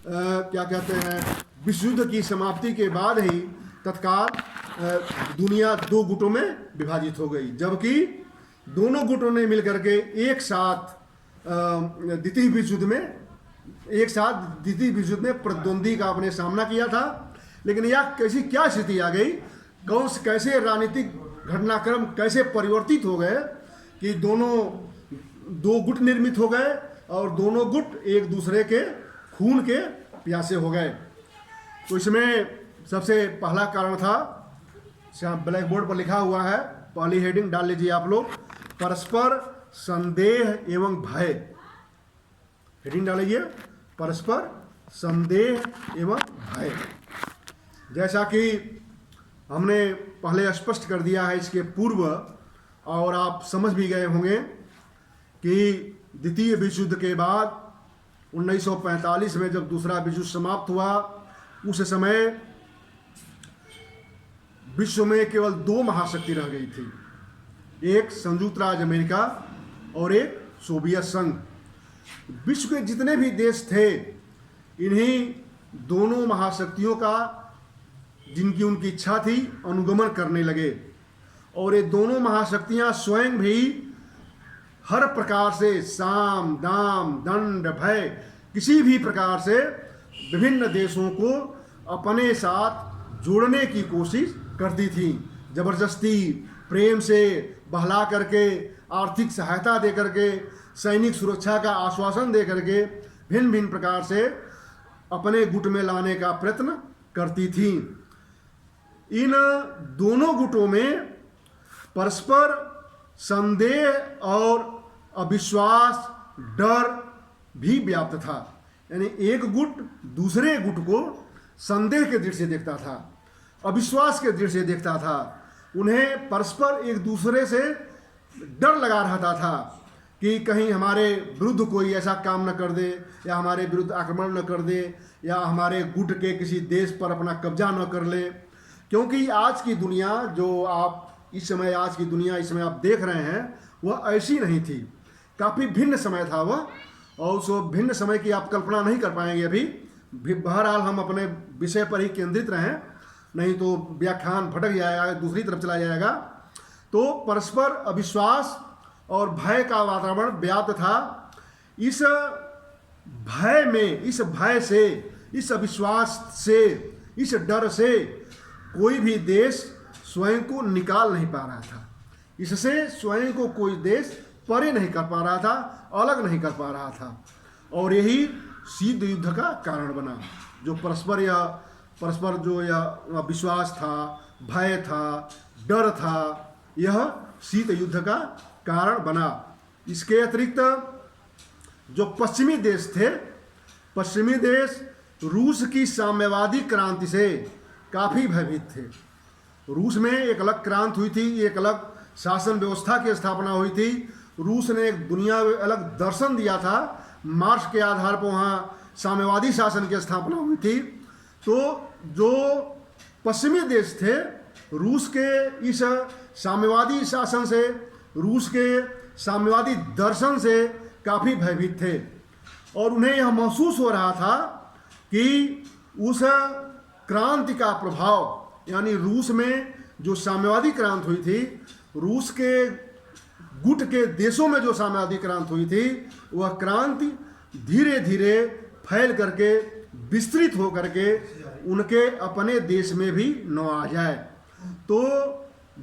क्या कहते हैं, विश्व युद्ध की समाप्ति के बाद ही तत्काल दुनिया दो गुटों में विभाजित हो गई, जबकि दोनों गुटों ने मिलकर के एक साथ द्वितीय विश्व युद्ध में प्रतिद्वंदी का अपने सामना किया था। लेकिन यह कैसी क्या स्थिति आ गई, कैसे राजनीतिक घटनाक्रम कैसे परिवर्तित हो गए कि दो गुट निर्मित हो गए और दोनों गुट एक दूसरे के खून के प्यासे हो गए। तो इसमें सबसे पहला कारण था, ब्लैक बोर्ड पर लिखा हुआ है, पहली हेडिंग डाल लीजिए आप लोग, परस्पर संदेह एवं भय। हेडिंग डालिए, परस्पर संदेह एवं भय। जैसा कि हमने पहले स्पष्ट कर दिया है इसके पूर्व, और आप समझ भी गए होंगे कि द्वितीय विश्व युद्ध के बाद 1945 में जब दूसरा विश्व युद्ध समाप्त हुआ, उस समय विश्व में केवल दो महाशक्ति रह गई थी, एक संयुक्त राज्य अमेरिका और एक सोवियत संघ। विश्व के जितने भी देश थे, इन्हीं दोनों महाशक्तियों का, जिनकी उनकी इच्छा थी, अनुगमन करने लगे। और ये दोनों महाशक्तियां स्वयं भी हर प्रकार से साम दाम दंड भय, किसी भी प्रकार से विभिन्न देशों को अपने साथ जोड़ने की कोशिश करती थी। जबरदस्ती, प्रेम से बहला करके, आर्थिक सहायता दे करके, सैनिक सुरक्षा का आश्वासन दे करके भिन्न भिन्न प्रकार से अपने गुट में लाने का प्रयत्न करती थी। इन दोनों गुटों में परस्पर संदेह और अविश्वास, डर भी व्याप्त था। यानी एक गुट दूसरे गुट को संदेह के दृष्टि से देखता था, अविश्वास के दृष्टि से देखता था। उन्हें परस्पर एक दूसरे से डर लगा रहता था कि कहीं हमारे विरुद्ध कोई ऐसा काम न कर दे, या हमारे विरुद्ध आक्रमण न कर दे, या हमारे गुट के किसी देश पर अपना कब्जा न कर ले। क्योंकि आज की दुनिया जो आप इस समय आप देख रहे हैं, वह ऐसी नहीं थी, काफ़ी भिन्न समय था वह, और उस भिन्न समय की आप कल्पना नहीं कर पाएंगे अभी। बहरहाल हम अपने विषय पर ही केंद्रित रहें, नहीं तो व्याख्यान भटक जाएगा, दूसरी तरफ चला जाएगा। तो परस्पर अविश्वास और भय का वातावरण व्याप्त था। इस भय से, इस अविश्वास से, इस डर से कोई भी देश स्वयं को निकाल नहीं पा रहा था। इससे स्वयं को कोई देश परे नहीं कर पा रहा था, अलग नहीं कर पा रहा था। और यही शीत युद्ध का कारण बना, जो परस्पर जो यह विश्वास था, भय था, डर था, यह शीत युद्ध का कारण बना। इसके अतिरिक्त जो पश्चिमी देश थे, पश्चिमी देश रूस की साम्यवादी क्रांति से काफ़ी भयभीत थे। रूस में एक अलग क्रांति हुई थी, एक अलग शासन व्यवस्था की स्थापना हुई थी। रूस ने एक दुनिया अलग दर्शन दिया था, मार्क्स के आधार पर वहाँ साम्यवादी शासन की स्थापना हुई थी। तो जो पश्चिमी देश थे, रूस के इस साम्यवादी शासन से, रूस के साम्यवादी दर्शन से काफ़ी भयभीत थे, और उन्हें यह महसूस हो रहा था कि उस क्रांति का प्रभाव, यानी रूस में जो साम्यवादी क्रांति हुई थी, रूस के गुट के देशों में जो साम्यवादी क्रांति हुई थी, वह क्रांति धीरे धीरे फैल करके, विस्तृत हो करके उनके अपने देश में भी न आ जाए। तो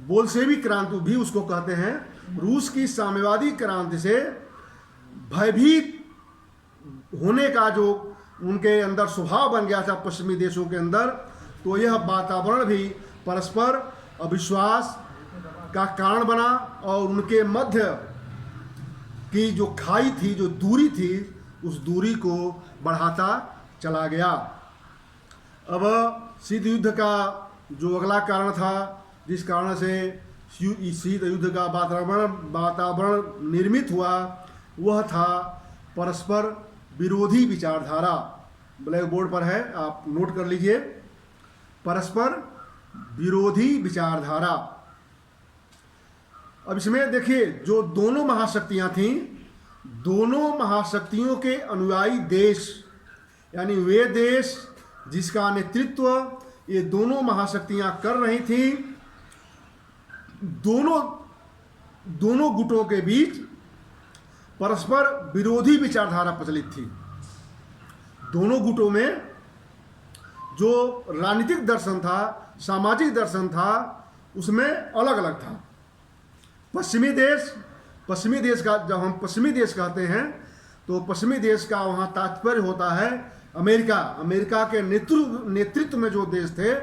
बोल्शेविक क्रांति भी उसको कहते हैं। रूस की साम्यवादी क्रांति से भयभीत होने का जो उनके अंदर स्वभाव बन गया था पश्चिमी देशों के अंदर, तो यह वातावरण भी परस्पर अविश्वास का कारण बना, और उनके मध्य की जो खाई थी, जो दूरी थी, उस दूरी को बढ़ाता चला गया। अब शीत युद्ध का जो अगला कारण था, जिस कारण से शीत युद्ध का वातावरण निर्मित हुआ, वह था परस्पर विरोधी विचारधारा। ब्लैक बोर्ड पर है, आप नोट कर लीजिए, परस्पर विरोधी विचारधारा। अब इसमें देखिए, जो दोनों महाशक्तियां थीं, दोनों महाशक्तियों के अनुयायी देश यानी वे देश जिसका नेतृत्व ये दोनों महाशक्तियां कर रही थी, दोनों गुटों के बीच परस्पर विरोधी विचारधारा प्रचलित थी। दोनों गुटों में जो राजनीतिक दर्शन था, सामाजिक दर्शन था, उसमें अलग अलग था। पश्चिमी देश का, जब हम पश्चिमी देश कहते हैं तो पश्चिमी देश का वहाँ तात्पर्य होता है अमेरिका के नेतृत्व में जो देश थे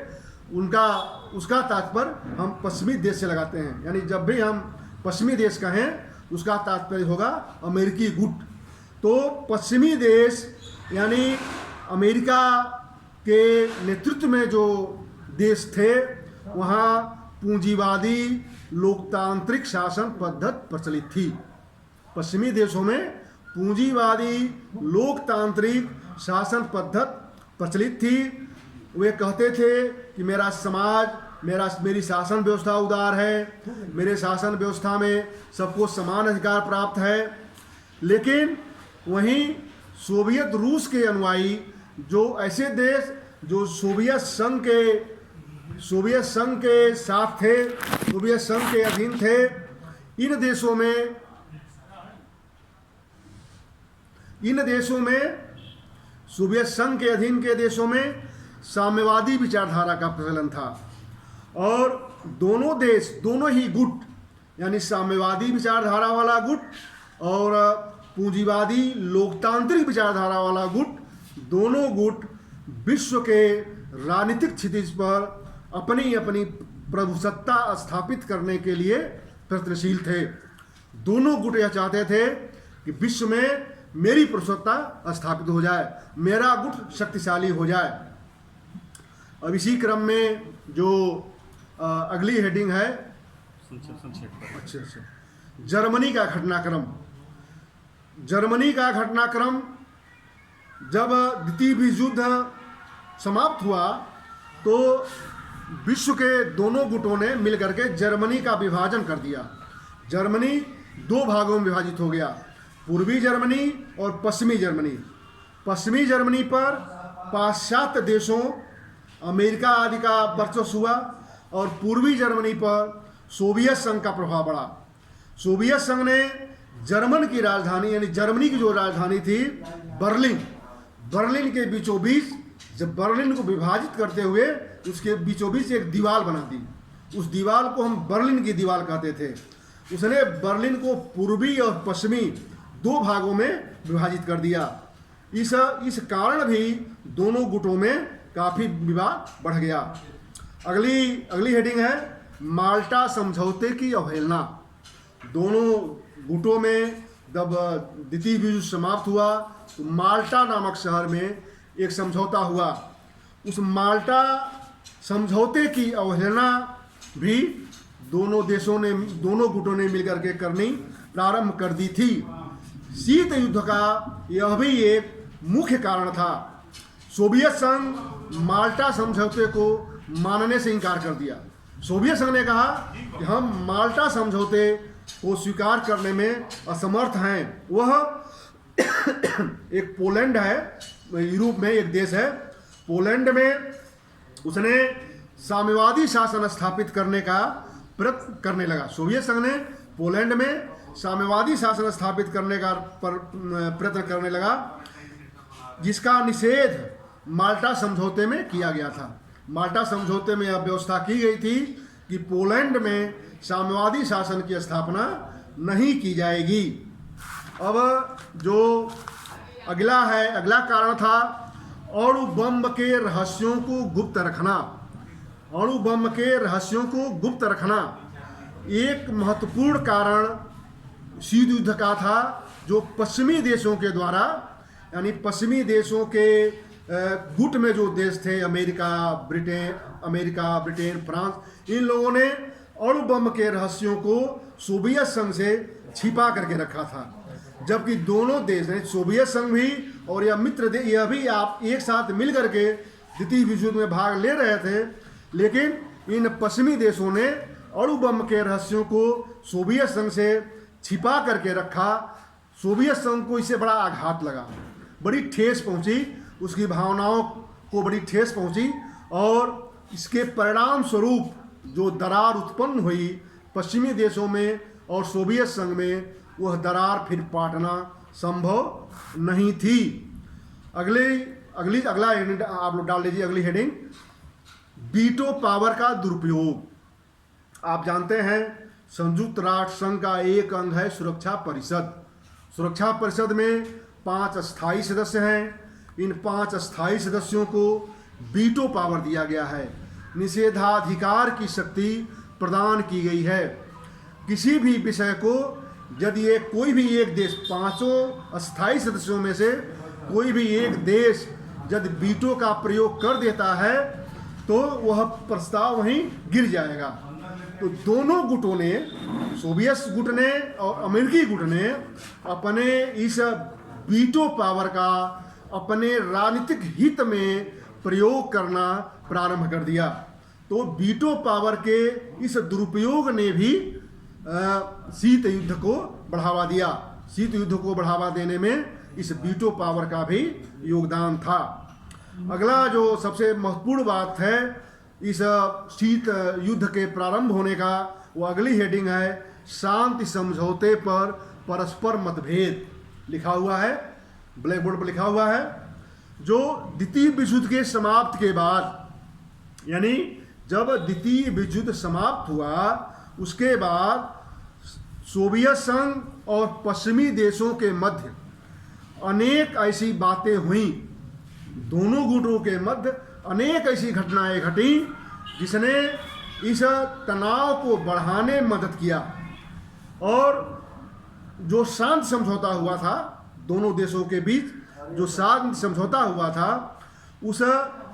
उसका तात्पर्य हम पश्चिमी देश से लगाते हैं। यानी जब भी हम पश्चिमी देश कहें उसका तात्पर्य होगा अमेरिकी गुट। तो पश्चिमी देश यानी अमेरिका के नेतृत्व में जो देश थे, वहाँ पूंजीवादी लोकतांत्रिक शासन पद्धति प्रचलित थी। पश्चिमी देशों में पूंजीवादी लोकतांत्रिक शासन पद्धति प्रचलित थी। वे कहते थे कि मेरा समाज, मेरी शासन व्यवस्था उदार है, मेरे शासन व्यवस्था में सबको समान अधिकार प्राप्त है। लेकिन वहीं सोवियत रूस के अनुयायी, जो ऐसे देश जो सोवियत संघ के साथ थे, सोवियत संघ के अधीन थे, इन देशों में सोवियत संघ के अधीन के देशों में साम्यवादी विचारधारा का प्रचलन था। और दोनों ही गुट, यानी साम्यवादी विचारधारा वाला गुट और पूंजीवादी लोकतांत्रिक विचारधारा वाला गुट, दोनों गुट विश्व के राजनीतिक क्षितिज पर अपनी अपनी प्रभुसत्ता स्थापित करने के लिए प्रयत्नशील थे। दोनों गुट यह चाहते थे कि विश्व में मेरी प्रभुसत्ता स्थापित हो जाए, मेरा गुट शक्तिशाली हो जाए। अब इसी क्रम में जो अगली हेडिंग है, अच्छा, जर्मनी का घटनाक्रम। जब द्वितीय विश्व युद्ध समाप्त हुआ तो विश्व के दोनों गुटों ने मिलकर के जर्मनी का विभाजन कर दिया। जर्मनी दो भागों में विभाजित हो गया, पूर्वी जर्मनी और पश्चिमी जर्मनी। पश्चिमी जर्मनी पर पाश्चात्य देशों, अमेरिका आदि का वर्चस्व हुआ और पूर्वी जर्मनी पर सोवियत संघ का प्रभाव बढ़ा। सोवियत संघ ने जर्मन की राजधानी, यानी जर्मनी की जो राजधानी थी बर्लिन के बीचों बीच, जब बर्लिन को विभाजित करते हुए उसके बीचों बीच एक दीवार बना दी। उस दीवार को हम बर्लिन की दीवार कहते थे। उसने बर्लिन को पूर्वी और पश्चिमी दो भागों में विभाजित कर दिया। इस कारण भी दोनों गुटों में काफ़ी विवाद बढ़ गया। अगली हेडिंग है माल्टा समझौते की अवहेलना। दोनों गुटों में जब द्वितीय विश्व युद्ध समाप्त हुआ तो माल्टा नामक शहर में एक समझौता हुआ। उस माल्टा समझौते की अवहेलना भी दोनों गुटों ने मिलकर के करनी प्रारंभ कर दी थी। शीत युद्ध का यह भी एक मुख्य कारण था। सोवियत संघ माल्टा समझौते को मानने से इनकार कर दिया। सोवियत संघ ने कहा कि हम माल्टा समझौते को स्वीकार करने में असमर्थ हैं। वह एक पोलैंड है, यूरोप में एक देश है। पोलैंड में उसने साम्यवादी शासन स्थापित करने का प्रयत्न करने लगा। सोवियत संघ ने पोलैंड में साम्यवादी शासन स्थापित करने का प्रयत्न करने लगा, जिसका निषेध माल्टा समझौते में किया गया था। माल्टा समझौते में यह व्यवस्था की गई थी कि पोलैंड में साम्यवादी शासन की स्थापना नहीं की जाएगी। अब जो अगला कारण था अणु बम के रहस्यों को गुप्त रखना। अणु बम के रहस्यों को गुप्त रखना एक महत्वपूर्ण कारण शीत युद्ध का था, जो पश्चिमी देशों के द्वारा, यानी पश्चिमी देशों के गुट में जो देश थे, अमेरिका, ब्रिटेन, फ्रांस, इन लोगों ने अणु बम के रहस्यों को सोवियत संघ से छिपा करके रखा था। जबकि दोनों देश हैं, सोवियत संघ भी और यह मित्र देश, यह भी आप एक साथ मिल करके द्वितीय विश्व युद्ध में भाग ले रहे थे, लेकिन इन पश्चिमी देशों ने अणु बम के रहस्यों को सोवियत संघ से छिपा करके रखा। सोवियत संघ को इससे बड़ा आघात लगा, बड़ी ठेस पहुंची उसकी भावनाओं को बड़ी ठेस पहुंची और इसके परिणाम स्वरूप जो दरार उत्पन्न हुई पश्चिमी देशों में और सोवियत संघ में, वह दरार फिर पाटना संभव नहीं थी। अगला आप लोग डाल लीजिए अगली हेडिंग, वीटो पावर का दुरुपयोग। आप जानते हैं संयुक्त राष्ट्र संघ का एक अंग है सुरक्षा परिषद। सुरक्षा परिषद में 5 स्थायी सदस्य हैं। इन 5 स्थायी सदस्यों को वीटो पावर दिया गया है, निषेधाधिकार की शक्ति प्रदान की गई है। किसी भी विषय को यदि कोई भी एक देश, 5 स्थायी सदस्यों में से कोई भी एक देश यदि वीटो का प्रयोग कर देता है तो वह प्रस्ताव वहीं गिर जाएगा। तो दोनों गुटों ने, सोवियत गुट ने और अमेरिकी गुट ने, अपने इस वीटो पावर का अपने राजनीतिक हित में प्रयोग करना प्रारंभ कर दिया। तो वीटो पावर के इस दुरुपयोग ने भी शीत युद्ध को बढ़ावा दिया। शीत युद्ध को बढ़ावा देने में इस वीटो पावर का भी योगदान था। अगला जो सबसे महत्वपूर्ण बात है इस शीत युद्ध के प्रारंभ होने का, वो अगली हेडिंग है, शांति समझौते पर परस्पर मतभेद। लिखा हुआ है, ब्लैक बोर्ड पर लिखा हुआ है, जो द्वितीय विश्व युद्ध के समाप्त के बाद, यानी जब द्वितीय विश्व युद्ध समाप्त हुआ उसके बाद सोवियत संघ और पश्चिमी देशों के मध्य अनेक ऐसी बातें हुई, दोनों गुटों के मध्य अनेक ऐसी घटनाएं घटी जिसने इस तनाव को बढ़ाने में मदद किया। और जो शांति समझौता हुआ था दोनों देशों के बीच, जो शांति समझौता हुआ था, उस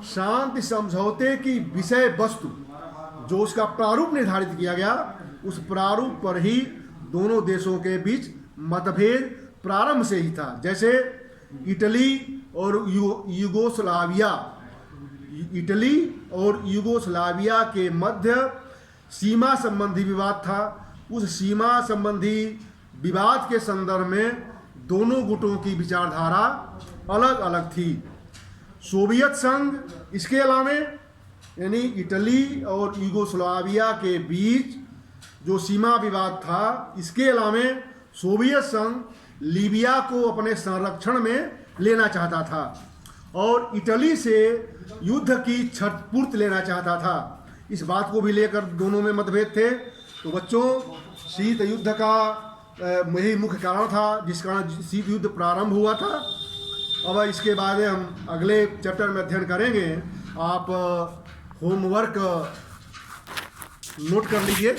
शांति समझौते की विषय वस्तु, जो उसका प्रारूप निर्धारित किया गया, उस प्रारूप पर ही दोनों देशों के बीच मतभेद प्रारंभ से ही था। जैसे इटली और यूगोस्लाविया के मध्य सीमा संबंधी विवाद था। उस सीमा संबंधी विवाद के संदर्भ में दोनों गुटों की विचारधारा अलग अलग थी। सोवियत संघ इसके अलावा, यानी इटली और यूगोस्लाविया के बीच जो सीमा विवाद था, इसके अलावा सोवियत संघ लीबिया को अपने संरक्षण में लेना चाहता था और इटली से युद्ध की क्षतिपूर्ति लेना चाहता था। इस बात को भी लेकर दोनों में मतभेद थे। तो बच्चों, शीत युद्ध का यही मुख्य कारण था जिस कारण शीत युद्ध प्रारंभ हुआ था। अब इसके बाद हम अगले चैप्टर में अध्ययन करेंगे। आप होमवर्क नोट कर लीजिए।